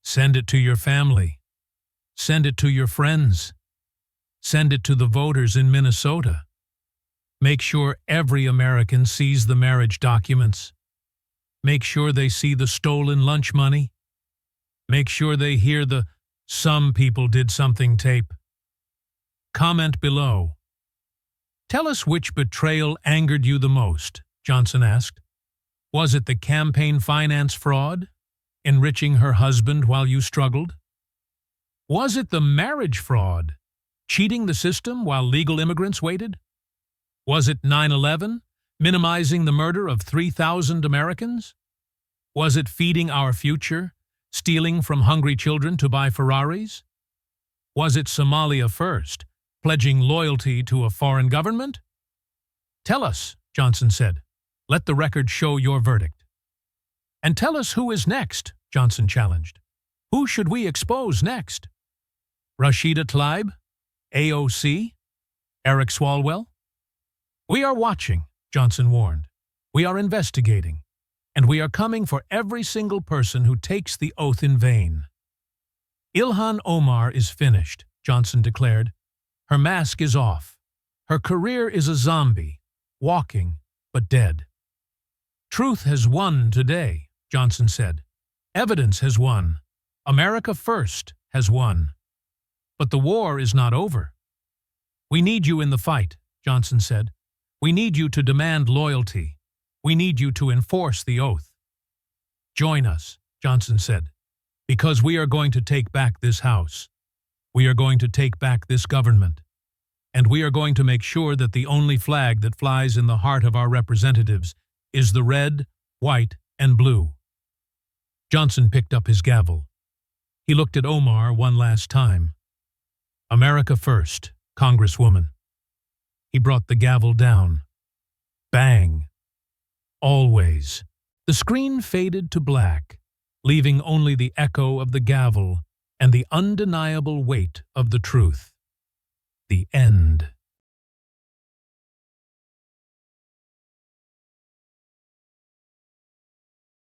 Send it to your family. Send it to your friends. Send it to the voters in Minnesota. Make sure every American sees the marriage documents. Make sure they see the stolen lunch money. Make sure they hear the "some people did something" tape. Comment below. Tell us which betrayal angered you the most, Johnson asked. Was it the campaign finance fraud, enriching her husband while you struggled? Was it the marriage fraud, cheating the system while legal immigrants waited? Was it 9/11, minimizing the murder of 3,000 Americans? Was it feeding our future, stealing from hungry children to buy Ferraris? Was it Somalia First, pledging loyalty to a foreign government? Tell us, Johnson said. Let the record show your verdict. And tell us who is next, Johnson challenged. Who should we expose next? Rashida Tlaib? AOC? Eric Swalwell? We are watching, Johnson warned. We are investigating. And we are coming for every single person who takes the oath in vain. Ilhan Omar is finished, Johnson declared. Her mask is off. Her career is a zombie, walking but dead. Truth has won today, Johnson said. Evidence has won. America First has won. But the war is not over. We need you in the fight, Johnson said. We need you to demand loyalty. We need you to enforce the oath. Join us, Johnson said, because we are going to take back this House. We are going to take back this government. And we are going to make sure that the only flag that flies in the heart of our representatives is the red, white, and blue. Johnson picked up his gavel. He looked at Omar one last time. America First, Congresswoman. He brought the gavel down. Bang. Always. The screen faded to black, leaving only the echo of the gavel and the undeniable weight of the truth. The end.